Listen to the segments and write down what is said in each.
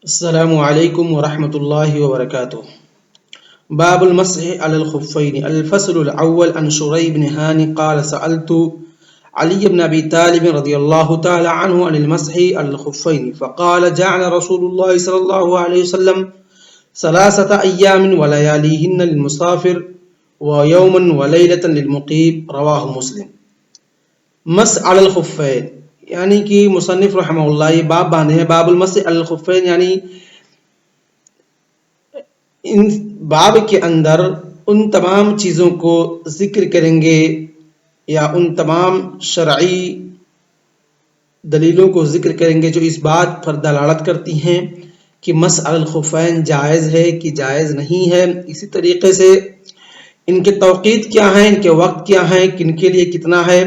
السلام علیکم ورحمۃ اللہ وبرکاتہ۔ باب المسح على الخفين الفصل الأول عن شريح بن هاني قال سألت علي بن أبي طالب رضي الله تعالى عنه عن المسح على الخفين فقال جعل رسول الله صلى الله عليه وسلم 3 أيام ولياليهن للمسافر ويوما وليلة للمقيم رواه مسلم۔ مسح على الخفين یعنی کہ مصنف رحمہ اللہ یہ باب باندھے ہیں باب المسح علی الخفین، یعنی ان باب کے اندر ان تمام چیزوں کو ذکر کریں گے یا ان تمام شرعی دلیلوں کو ذکر کریں گے جو اس بات پر دلالت کرتی ہیں کہ مسح علی الخفین جائز ہے کہ جائز نہیں ہے۔ اسی طریقے سے ان کے توقیت کیا ہیں، ان کے وقت کیا ہیں، کن کے لیے کتنا ہے،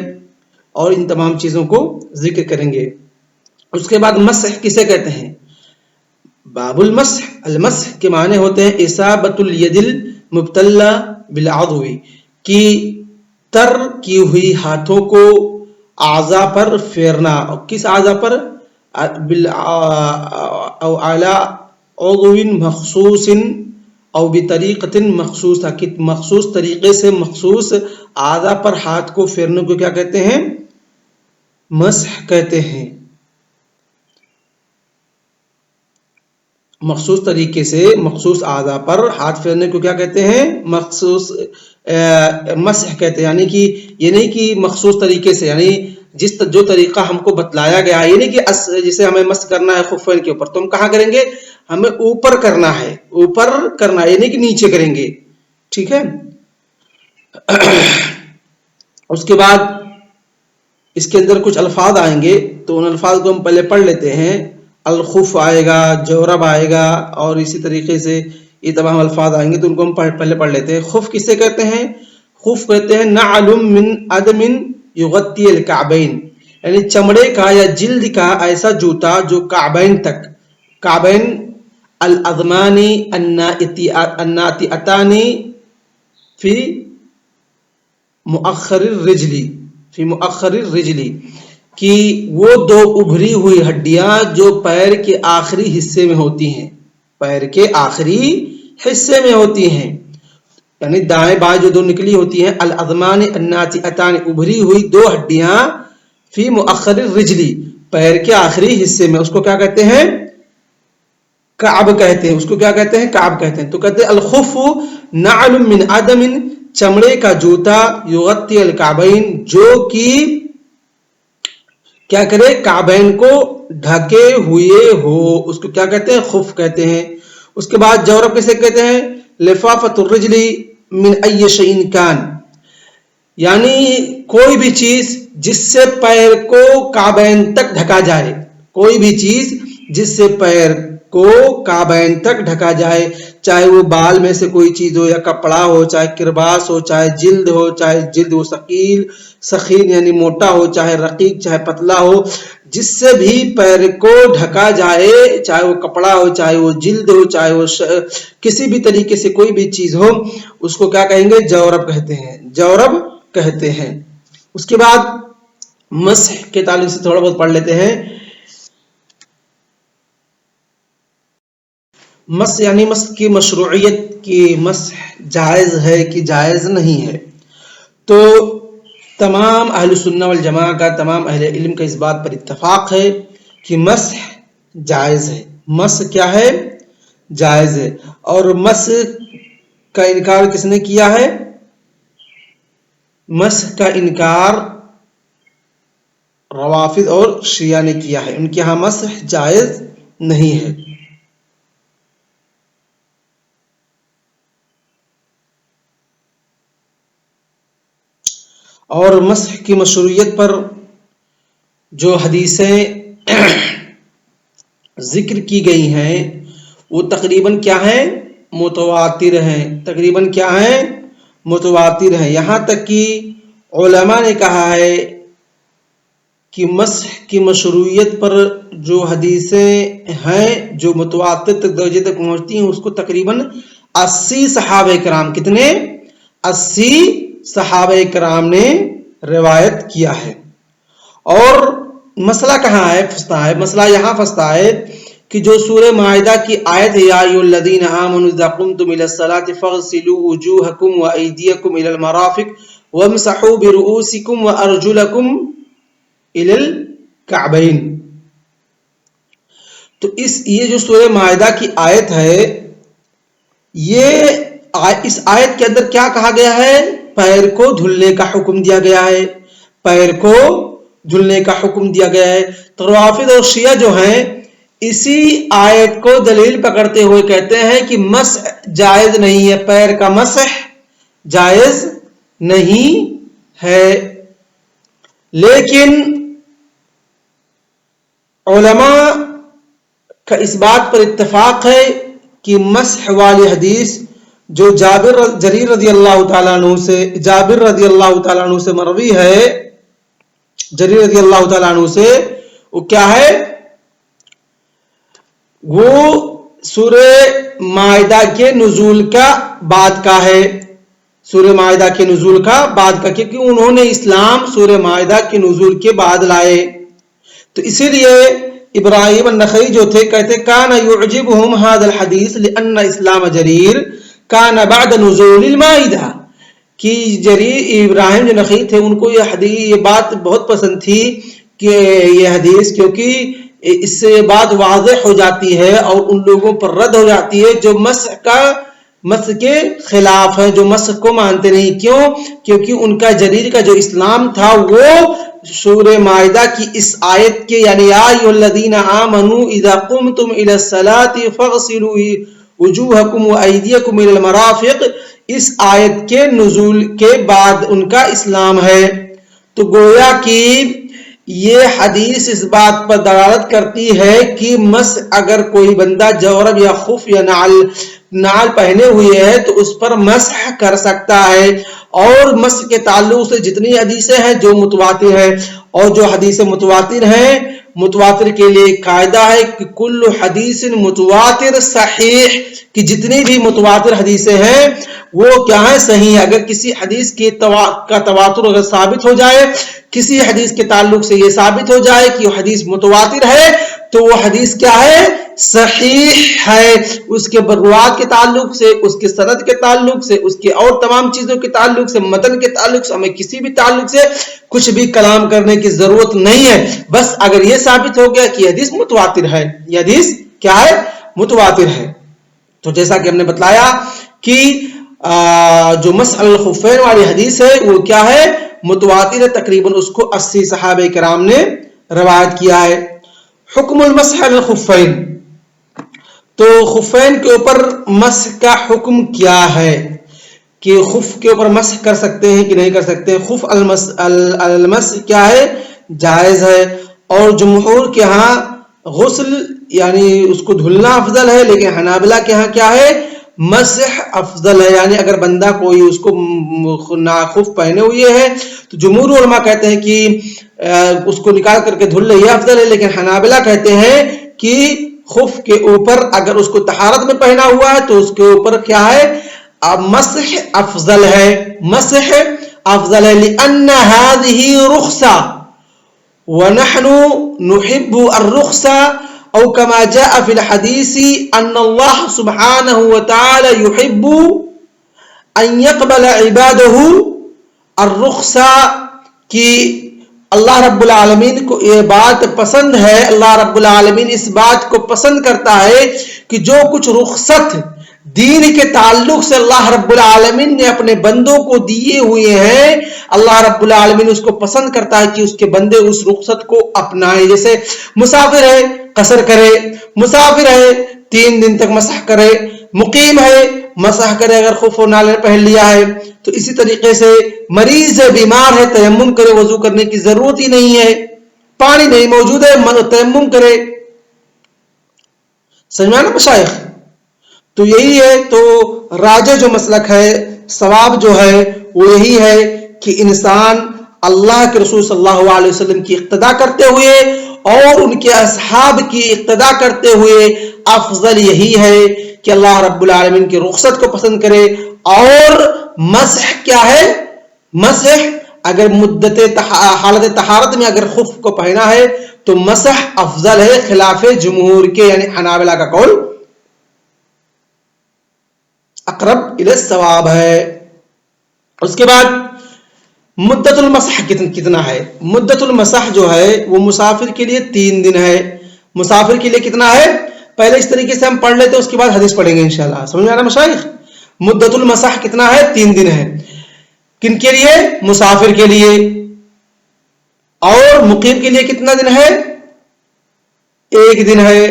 اور ان تمام چیزوں کو ذکر کریں گے۔ اس کے بعد مسح کسے کہتے ہیں؟ باب المسح، المسح کے معنی ہوتے ہیں اصابت الید المبتلا بالعضو، کی تر کی ہوئی ہاتھوں کو اعضاء پر پھیرنا، اور کس اعضاء پر؟ او علی عضو مخصوص او بطریقۃ مخصوصہ، کہ مخصوص طریقے سے مخصوص اعضاء پر ہاتھ کو پھیرنے کو کیا کہتے ہیں؟ مسح کہتے ہیں۔ مخصوص طریقے سے مخصوص اعضاء پر ہاتھ پھیرنے کو کیا کہتے ہیں؟ مخصوص مسح کہتے ہیں۔ یعنی کہ یہ نہیں کہ مخصوص طریقے سے، یعنی جو طریقہ ہم کو بتلایا گیا ہے، یہ نہیں کہ جسے ہمیں مسح کرنا ہے خفین کے اوپر تو ہم کہاں کریں گے؟ ہمیں اوپر کرنا ہے، اوپر کرنا ہے، یہ نہیں کہ نیچے کریں گے، ٹھیک ہے۔ اس کے بعد اس کے اندر کچھ الفاظ آئیں گے تو ان الفاظ کو ہم پہلے پڑھ لیتے ہیں۔ الخف آئے گا، جورب آئے گا، اور اسی طریقے سے یہ تمام الفاظ آئیں گے تو ان کو ہم پہلے پڑھ لیتے ہیں۔ خف کسے کہتے ہیں؟ خف کہتے ہیں نعل من ادم یغطی الکعبین، یعنی چمڑے کا یا جلد کا ایسا جوتا جو کعبین تک، کعبین الاذمان الناتئتان فی مؤخر الرجل، فی مؤخر الرجل، کہ وہ دو ابھری ہوئی ہڈیاں جو پیر کے آخری حصے میں ہوتی ہیں، پیر کے آخری حصے میں ہوتی ہیں، یعنی دائیں بائیں جو دو نکلی ہوتی ہیں، الاذمان الناتئتان، ابھری ہوئی دو ہڈیاں، فی مؤخر الرجل، پیر کے آخری حصے میں، اس کو کیا کہتے ہیں؟ کعب کہتے ہیں۔ اس کو کیا کہتے ہیں؟ کعب کہتے ہیں۔ تو کہتے ہیں الخف نعل من ادم، چمڑے کا جوتا، یغطی الکعبین، جو کہ کیا کرے؟ کعبین کو ڈھکے ہوئے ہو، اس کو کیا کہتے ہیں؟ خف کہتے ہیں۔ اس کے بعد جورب کسے کہتے ہیں؟ لفافۃ الرجل من ای شیء کان، یعنی کوئی بھی چیز جس سے پیر کو کعبین تک ڈھکا جائے، کوئی بھی چیز جس سے پیر کو کعبین تک ڈھکا جائے، چاہے وہ بال میں سے کوئی چیز ہو، یا کپڑا ہو، چاہے کرباس ہو، چاہے جلد ہو، چاہے جلد وہ سخین یعنی موٹا ہو، چاہے رقیق، چاہے پتلا ہو، جس سے بھی پیر کو ڈھکا جائے، چاہے وہ کپڑا ہو، چاہے وہ جلد ہو، چاہے وہ کسی بھی طریقے سے کوئی بھی چیز ہو، اس کو کیا کہیں گے؟ جورب کہتے ہیں، جورب کہتے ہیں۔ اس کے بعد مسح کے تعلق سے تھوڑا بہت پڑھ لیتے ہیں۔ مسح یعنی مسح کی مشروعیت، کی مسح جائز ہے کہ جائز نہیں ہے۔ تو تمام اہل سنہ والجماعہ کا، تمام اہل علم کا اس بات پر اتفاق ہے کہ مسح جائز ہے۔ مسح کیا ہے؟ جائز ہے۔ اور مسح کا انکار کس نے کیا ہے؟ مسح کا انکار روافض اور شیعہ نے کیا ہے، ان کے ہاں مسح جائز نہیں ہے۔ اور مسح کی مشروعیت پر جو حدیثیں ذکر کی گئی ہیں وہ تقریباً کیا ہیں؟ متواتر ہیں، تقریباً کیا ہیں؟ متواتر ہیں۔ یہاں تک کہ علماء نے کہا ہے کہ مسح کی مشروعیت پر جو حدیثیں ہیں جو متواتر تک درجے تک پہنچتی ہیں، اس کو تقریباً 80 صحابہ کرام، کتنے؟ 80 صحابہ کرام نے روایت کیا ہے۔ اور مسئلہ کہاں ہے پھنستا ہے؟ مسئلہ یہاں پھنستا ہے کہ جو سورہ معاہدہ کی آیت ہے یا ایھا الذین آمنوا اذا قمتم الی الصلاۃ فاغسلوا وجوہکم وایدیکم الی المرافق وامسحوا برؤوسکم وارجلکم الی الکعبین. تو یہ جو سورہ معاہدہ کی آیت ہے، اس آیت کے اندر کیا کہا گیا ہے؟ پیر کو دھلنے کا حکم دیا گیا ہے. پیر کو دھلنے کا حکم دیا گیا ہے. تو روافض اور شیعہ جو ہیں اسی آیت کو دلیل پکڑتے ہوئے کہتے ہیں کہ مسح جائز نہیں ہے، پیر کا مسح جائز نہیں ہے. لیکن علماء کا اس بات پر اتفاق ہے کہ مسح والی حدیث جو جابر رضی اللہ تعالیٰ عنہ سے مروی ہے، جریر رضی اللہ تعالیٰ عنہ سے، وہ کیا ہے؟ وہ سورہ مائدہ کے نزول کا بعد کا ہے. سورہ مائدہ کے نزول کا بعد کا، کیونکہ انہوں نے اسلام سورہ مائدہ کے نزول کے بعد لائے. تو اسی لیے ابراہیم النخعی جو تھے کہتے کان یعجبہم ھذا الحدیث لان اسلام جریر کان بعد نزول المائدہ، کہ ابراہیم جو نخعی تھے ان کو یہ بات بہت پسند تھی کہ یہ حدیث، کیونکہ اس سے یہ بات واضح ہو جاتی ہے اور ان لوگوں پر رد ہو جاتی ہے جو مسح کے خلاف ہے، جو مسح کو مانتے نہیں. کیوں؟ کیونکہ ان کا جریر کا جو اسلام تھا وہ سورہ مائدہ کی اس آیت کے، یعنی یا ایھا الذین آمنوا اذا قمتم الی الصلاۃ فاغسلوا وجوہکم وایدیکم الی المرافق، اس آیت کے نزول کے بعد ان کا اسلام ہے. تو گویا کہ یہ حدیث اس بات پر دلالت کرتی ہے کہ مسح اگر کوئی بندہ جورب یا خف یا نعل پہنے ہوئے ہے تو اس پر مسح کر سکتا ہے. اور مسح کے تعلق سے جتنی حدیثیں ہیں جو متواتر ہیں، اور جو حدیث متواتر ہیں، متواتر کے لیے قاعدہ ہے کہ کل حدیث متواتر صحیح، کہ جتنی بھی متواتر حدیثیں ہیں وہ کیا ہیں؟ صحیح. اگر کسی حدیث کا تواتر اگر ثابت ہو جائے، کسی حدیث کے تعلق سے یہ ثابت ہو جائے کہ وہ حدیث متواتر ہے، تو وہ حدیث کیا ہے؟ صحیح ہے. اس کے بروات کے تعلق سے، اس کے سند کے تعلق سے، اس کے اور تمام چیزوں کے تعلق سے، متن کے تعلق سے، ہمیں کسی بھی تعلق سے کچھ بھی کلام کرنے کی ضرورت نہیں ہے. بس اگر یہ ثابت ہو گیا کہ یہ حدیث متواتر ہے، یہ حدیث کیا ہے؟ متواتر ہے. تو جیسا کہ ہم نے بتلایا کہ جو مسح الخفین والی حدیث ہے وہ کیا ہے؟ متواتر ہے. تقریباً اس کو 80 صحابہ کرام نے روایت کیا ہے. حکم المسح الخفین، تو خفین کے اوپر مسح کا حکم کیا ہے؟ کہ خف کے اوپر مسح کر سکتے ہیں کہ نہیں کر سکتے؟ خف المسح کیا ہے؟ جائز ہے. اور جمہور کے ہاں غسل یعنی اس کو دھلنا افضل ہے، لیکن حنابلہ کے ہاں کیا ہے؟ مسح افضل ہے. یعنی اگر بندہ کوئی اس کو خف پہنے ہوئے ہے تو جمہور علماء کہتے ہیں کہ اس کو نکال کر کے دھل لے، یہ افضل ہے. لیکن حنابلہ کہتے ہیں کہ خف کے اوپر اگر اس کو طہارت میں پہنا ہوا ہے تو اس کے اوپر کیا ہے؟ مسح افضل ہے. مسح افضل ہے. لأن هذه رخصة ونحن نحب الرخصة، او كما جاء في الحديث ان الله سبحانه وتعالى يحب ان يقبل عباده الرخصة، کہ اللہ رب العالمین کو یہ بات پسند ہے، اللہ رب العالمین اس بات کو پسند کرتا ہے کہ جو کچھ رخصت دین کے تعلق سے اللہ رب العالمین نے اپنے بندوں کو دیے ہوئے ہیں، اللہ رب العالمین اس کو پسند کرتا ہے کہ اس کے بندے اس رخصت کو اپنائیں. جیسے مسافر ہے قصر کرے، مسافر ہے 3 دن تک مسح کرے، مقیم ہے مسح کرے اگر خف و نعل پہن لیا ہے. تو اسی طریقے سے مریض ہے، بیمار ہے، تیمم کرے، وضو کرنے کی ضرورت ہی نہیں ہے، پانی نہیں موجود ہے، تیمم کرے. سمجھا نا مشائخ؟ تو یہی ہے. تو راجح جو مسلک ہے، ثواب جو ہے وہ یہی ہے کہ انسان اللہ کے رسول صلی اللہ علیہ وسلم کی اقتدا کرتے ہوئے اور ان کے اصحاب کی اقتدا کرتے ہوئے افضل یہی ہے کہ اللہ رب العالمین کی رخصت کو پسند کرے. اور مسح کیا ہے؟ مسح اگر حالت طہارت میں اگر خف کو پہنا ہے تو مسح افضل ہے خلاف جمہور کے، یعنی حنابلہ کا قول اقرب الی الصواب ہے۔ اس کے بعد مدت المسح کتنا ہے؟ مدت المسح جو ہے وہ مسافر کے لیے 3 دن ہے۔ مسافر کے لیے کتنا ہے؟ پہلے اس طریقے سے ہم پڑھ لیتے ہیں، اس کے بعد حدیث پڑھیں گے انشاءاللہ۔ سمجھ میں آ رہا مشائخ؟ مدت المسح کتنا ہے؟ 3 دن ہے۔ کن کے لیے؟ مسافر کے لیے۔ اور مقیم کے لیے کتنا دن ہے؟ 1 دن ہے۔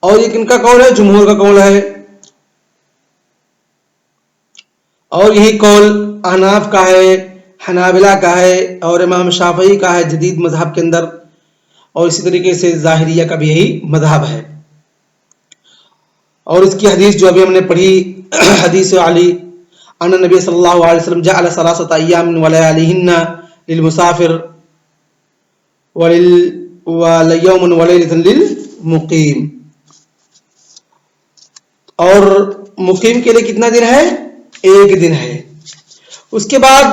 اور یہ کن کا قول ہے؟ جمہور کا قول ہے، اور یہی قول احناف کا ہے، حنابلہ کا ہے، اور امام شافعی کا ہے جدید مذہب کے اندر، اور اسی طریقے سے ظاہریہ کا بھی یہی مذہب ہے۔ اور اس کی حدیث جو ابھی ہم نے پڑھی، حدیث علی ان نبی صلی اللہ علیہ وسلم جعل 3 ایام ولیالہن للمسافر ولیوم ولیلۃ للمقیم۔ اور مقیم کے لیے کتنا دن ہے؟ 1 دن ہے۔ اس کے بعد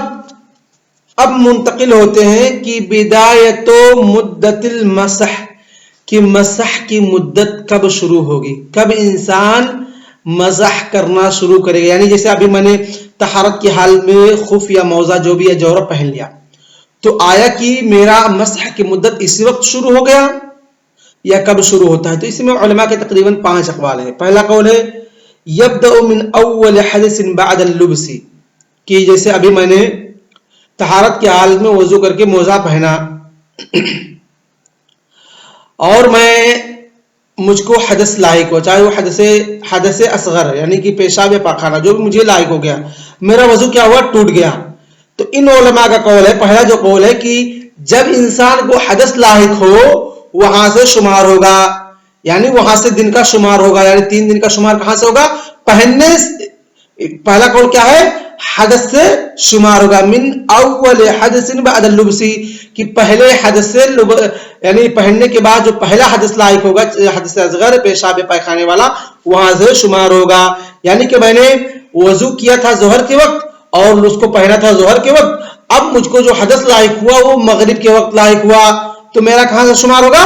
اب منتقل ہوتے ہیں کہ بدایت مدت المسح، کہ مسح کی مدت کب شروع ہوگی، کب انسان مسح کرنا شروع کرے گا۔ یعنی جیسے ابھی میں نے طہارت کے حال میں خف یا موزہ جو بھی ہے جورب پہن لیا، تو آیا کہ میرا مسح کی مدت اسی وقت شروع ہو گیا یا کب شروع ہوتا ہے؟ تو اس میں علماء کے تقریباً 5 اقوال ہیں۔ پہلا قول ہے یبدأ من اول حدث بعد اللبس، کہ جیسے ابھی میں نے طہارت کے حال میں وضو کر کے موزہ پہنا، اور مجھ کو حدث لاحق ہو، چاہے وہ حدث اصغر یعنی کہ پیشاب یا پاخانہ جو بھی مجھے لاحق ہو گیا، میرا وضو کیا ہوا؟ ٹوٹ گیا۔ تو ان علماء کا قول ہے، پہلا جو قول ہے کہ جب انسان کو حدث لاحق ہو وہاں سے شمار ہوگا، یعنی وہاں سے دن کا شمار ہوگا، یعنی 3 دن کا شمار کہاں سے ہوگا؟ پہننے سے۔ پہلا قول کیا ہے؟ حدث سے شمار ہوگا، من اول حدث بعد اللبس، کہ پہلے حدث سے یعنی پہننے کے بعد جو پہلا حدث لاحق ہوگا، حدث اصغر پیشاب پائخانے والا، وہاں سے شمار ہوگا۔ یعنی کہ میں نے وضو کیا تھا ظہر کے وقت اور اس کو پہنا تھا ظہر کے وقت، اب مجھ کو جو حدث لاحق ہوا وہ مغرب کے وقت لاحق ہوا، تو میرا کہاں سے شمار ہوگا؟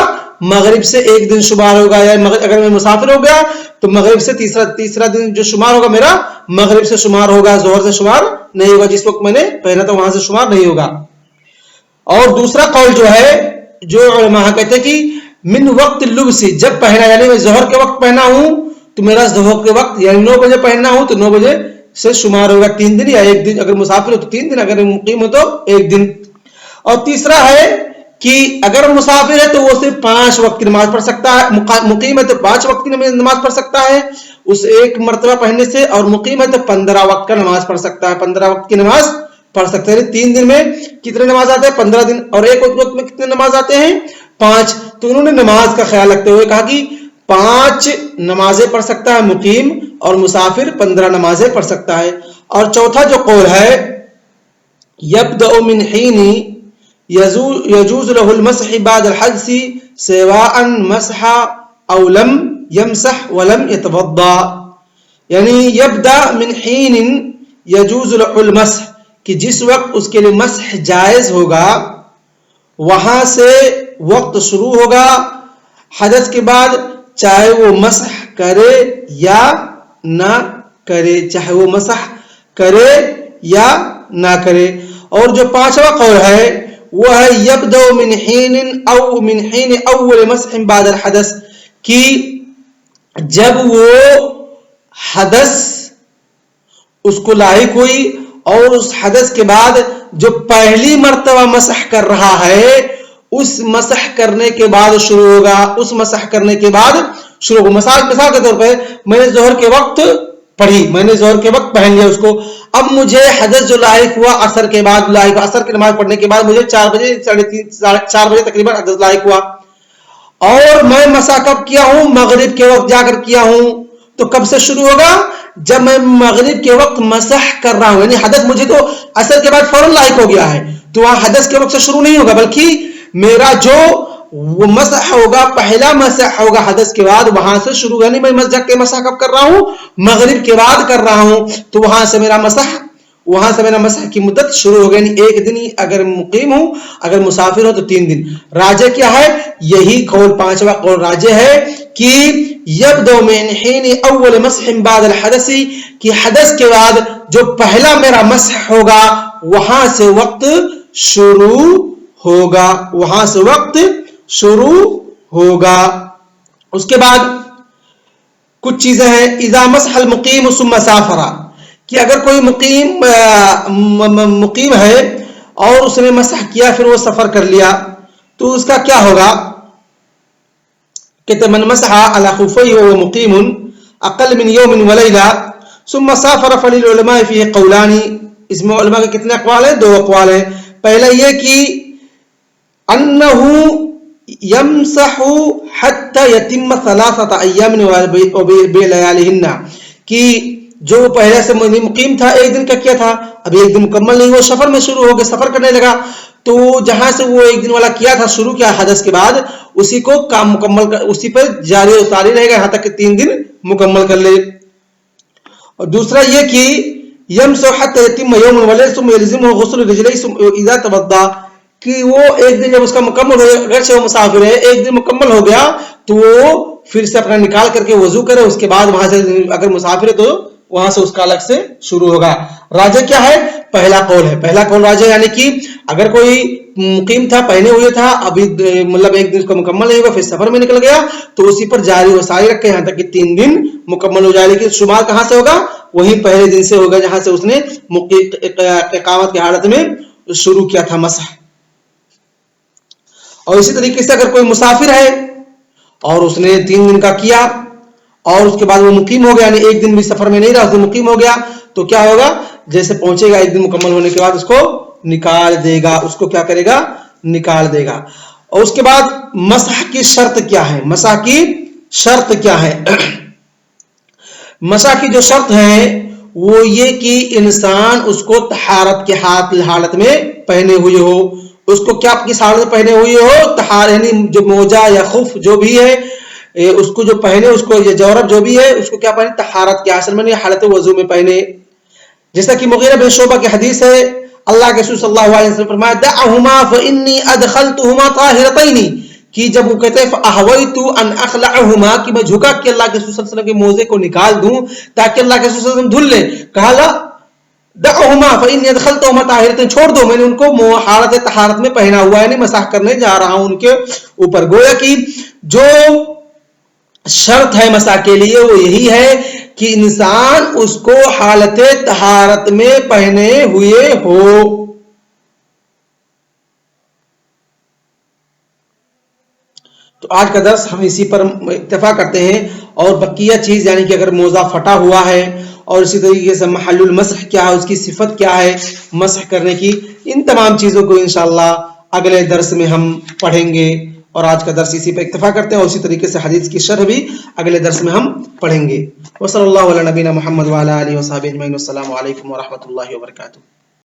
مغرب سے 1 دن شمار ہوگا۔ یا اگر میں مسافر ہو گیا تو مغرب سے تیسرا دن جو شمار ہوگا میرا مغرب سے شمار ہوگا، ظہر سے شمار نہیں ہوگا، جس وقت میں نے پہنا تھا وہاں سے شمار نہیں ہوگا۔ اور دوسرا قول جو ہے، جو علماء کہتے ہیں کہ من وقت اللبس، جب پہنا، یعنی میں ظہر کے وقت پہنا ہوں تو میرا ظہر کے وقت یعنی 9 بجے پہننا ہوں تو 9 بجے سے شمار ہوگا 3 دن یا 1 دن، اگر مسافر ہو تو 3 دن، اگر مقیم ہو تو 1 دن۔ اور تیسرا ہے کہ اگر مسافر ہے تو وہ صرف 5 وقت کی نماز پڑھ سکتا ہے، مقیم ہے تو 5 وقت کی نماز پڑھ سکتا ہے اس 1 مرتبہ پہننے سے، اور مقیم ہے تو 15 وقت کا نماز پڑھ سکتا ہے، 15 وقت کی نماز پڑھ سکتے ہیں۔ 3 دن میں کتنے نماز آتے ہیں؟ 15 دن، اور 1 وقت میں کتنے نماز آتے ہیں؟ 5۔ تو انہوں نے نماز کا خیال رکھتے ہوئے کہا کہ 5 نمازیں پڑھ سکتا ہے مقیم، اور مسافر 15 نمازیں پڑھ سکتا ہے۔ اور چوتھا جو قول ہے یبدأ من حین یجوز له المسح بعد الحدث سواء مسح او لم يمسح ولم يتوضا، یعنی یبدأ من حین یجوز له المسح، کہ جس وقت اس کے لیے مسح جائز ہوگا وہاں سے وقت شروع ہوگا حدث کے بعد، چاہے وہ مسح کرے یا نہ کرے، چاہے وہ مسح کرے یا نہ کرے۔ اور جو 5واں قول ہے وہ ہے یبدأ من حین او من حین اول مسح بعد الحدث، کہ جب وہ حدث اس کو لاحق ہوئی اور اس حدث کے بعد جو پہلی مرتبہ مسح کر رہا ہے اس مسح کرنے کے بعد شروع ہوگا، اس مسح کرنے کے بعد شروع ہوگا۔ مثال کے طور پہ میں نے ظہر کے وقت پڑھی، میں نے ظہر کے وقت پہن لیا اس کو، اب مجھے حدث جو لاحق ہوا عصر کے بعد لاحق، عصر کی نماز پڑھنے کے بعد مجھے 4 بجے 4:30 بجے تقریباً حدث لاحق ہوا، اور میں مسح کب کیا ہوں؟ مغرب کے وقت جا کر کیا ہوں۔ تو کب سے شروع ہوگا؟ جب میں مغرب کے وقت مسح کر رہا ہوں، یعنی حدث مجھے تو عصر کے بعد فوراً لاحق ہو گیا ہے، تو وہاں حدث کے وقت سے شروع نہیں ہوگا، بلکہ میرا جو وہ مسح ہوگا پہلا مسح ہوگا حدث کے بعد، وہاں سے شروع، یعنی میں مسح کب کر رہا ہوں؟ مغرب کے بعد کر رہا ہوں، تو وہاں سے میرا مسح وہاں سے میرا مسح کی مدت شروع ہو گئی. یعنی ایک دن اگر مقیم ہوں, اگر مسافر ہو تو 3 دن. راجح کیا ہے؟ یہی قول پانچواں قول راجح ہے کہ یبدو من حین اول مسح بعد الحدث, کہ حدث کے بعد جو پہلا میرا مسح ہوگا وہاں سے وقت شروع ہوگا, وہاں سے وقت شروع ہوگا. اس کے بعد کچھ چیزیں ہیں. اذا مسح المقیم ثم سافر, کہ اگر کوئی مقیم ہے اور اس نے مسح کیا پھر وہ سفر کر لیا تو اس کا کیا ہوگا؟ کہ من مسح على خفيه وهو مقيم اقل من يوم وليله ثم سافر فللعلماء فيه قولان. اس میں علماء کے کتنے اقوال ہیں؟ 2 اقوال ہیں. پہلا یہ کہ انه يمسح حتى يتم 3 ايام بلياليهن, کہ جو پہلے سے مقیم تھا, ایک دن کا کیا تھا, ابھی ایک دن مکمل نہیں, وہ سفر میں شروع ہو گیا, سفر کرنے لگا, تو جہاں سے وہ ایک دن والا کیا تھا شروع کیا حدث کے بعد, اسی کو کام مکمل کر, اسی پر جاری و ساری رہے گا یہاں تک کہ 3 دن مکمل کر لے. اور دوسرا یہ کہ یمسح حتى يتم يوم وليله ثم يلزمه غسل رجليه اذا توضا, کہ وہ ایک دن جب اس کا مکمل ہو گیا, اگرچہ وہ مسافر ہے, ایک دن مکمل ہو گیا تو وہ پھر سے اپنا نکال کر کے وضو کرے, اس کے بعد وہاں سے اگر مسافر ہے تو وہاں سے اس کا الگ سے شروع ہوگا. راجح کیا ہے؟ پہلا قول ہے, پہلا قول راجح, یعنی کہ اگر کوئی مقیم تھا, پہنے ہوئے تھا, ابھی مطلب ایک دن اس کا مکمل نہیں ہوا, پھر سفر میں نکل گیا تو اسی پر جاری و ساری رکھے یہاں تک کہ 3 دن مکمل ہو جائے. لیکن شمار کہاں سے ہوگا؟ وہی پہلے دن سے ہوگا جہاں سے اس نے اقامت کی حالت میں شروع کیا تھا مسح. اور اسی طریقے سے اگر کوئی مسافر ہے اور اس نے 3 دن کا کیا اور اس کے بعد وہ مقیم ہو گیا, یعنی ایک دن بھی سفر میں نہیں رہا, اس دن مقیم ہو گیا, تو کیا ہوگا؟ جیسے پہنچے گا ایک دن مکمل ہونے کے بعد اس کو نکال دے گا, اس کو کیا کرے گا؟ نکال دے گا. اور اس کے بعد مسح کی شرط کیا ہے؟ مسح کی شرط کیا ہے؟ مسح کی جو شرط ہے وہ یہ کہ انسان اس کو طہارت کے حالت میں پہنے ہوئے ہو. اس کو کیا کس حالت میں پہنے ہوئے ہو؟ طہارت, یعنی جو موجہ یا خف جو بھی ہے اس کو جو پہنے, اس کو یہ جورب جو بھی ہے اس کو کیا پہنے؟ طہارت کے اصل میں حالت وضو میں پہنے. جیسا کہ مغیرہ بن شعبہ کی حدیث ہے, اللہ کے رسول صلی اللہ علیہ وسلم فرمایا دعہما فانی ادخلتہما طاہرتین, کہ جب وہ کہتے ہیں فاحویت ان اخلعہما, کہ میں جھکا کہ اللہ کے رسول صلی اللہ علیہ وسلم کے موزے کو نکال دوں تاکہ اللہ کے رسول صلی اللہ علیہ وسلم دھل لیں, کہا لا دعہما فانی ادخلتہما طاہرتین, چھوڑ دو, میں نے ان کو حالت طہارت میں پہنا ہوا ہے, یعنی مسح کرنے جا رہا ہوں ان کے اوپر. گویا کہ جو شرط ہے مسح کے لیے وہ یہی ہے کہ انسان اس کو حالت طہارت میں پہنے ہوئے ہو. تو آج کا درس ہم اسی پر اکتفا کرتے ہیں, اور بقیہ چیز یعنی کہ اگر موزہ پھٹا ہوا ہے اور اسی طریقے سے محل المسح کیا ہے, اس کی صفت کیا ہے مسح کرنے کی, ان تمام چیزوں کو انشاءاللہ اگلے درس میں ہم پڑھیں گے. اور آج کا درس اسی پہ اکتفا کرتے ہیں, اور اسی طریقے سے حدیث کی شرح بھی اگلے درس میں ہم پڑھیں گے. وصلی اللہ علی نبینا محمد وعلی آلہ وصحبہ اجمعین. السلام علیکم ورحمۃ اللہ وبرکاتہ.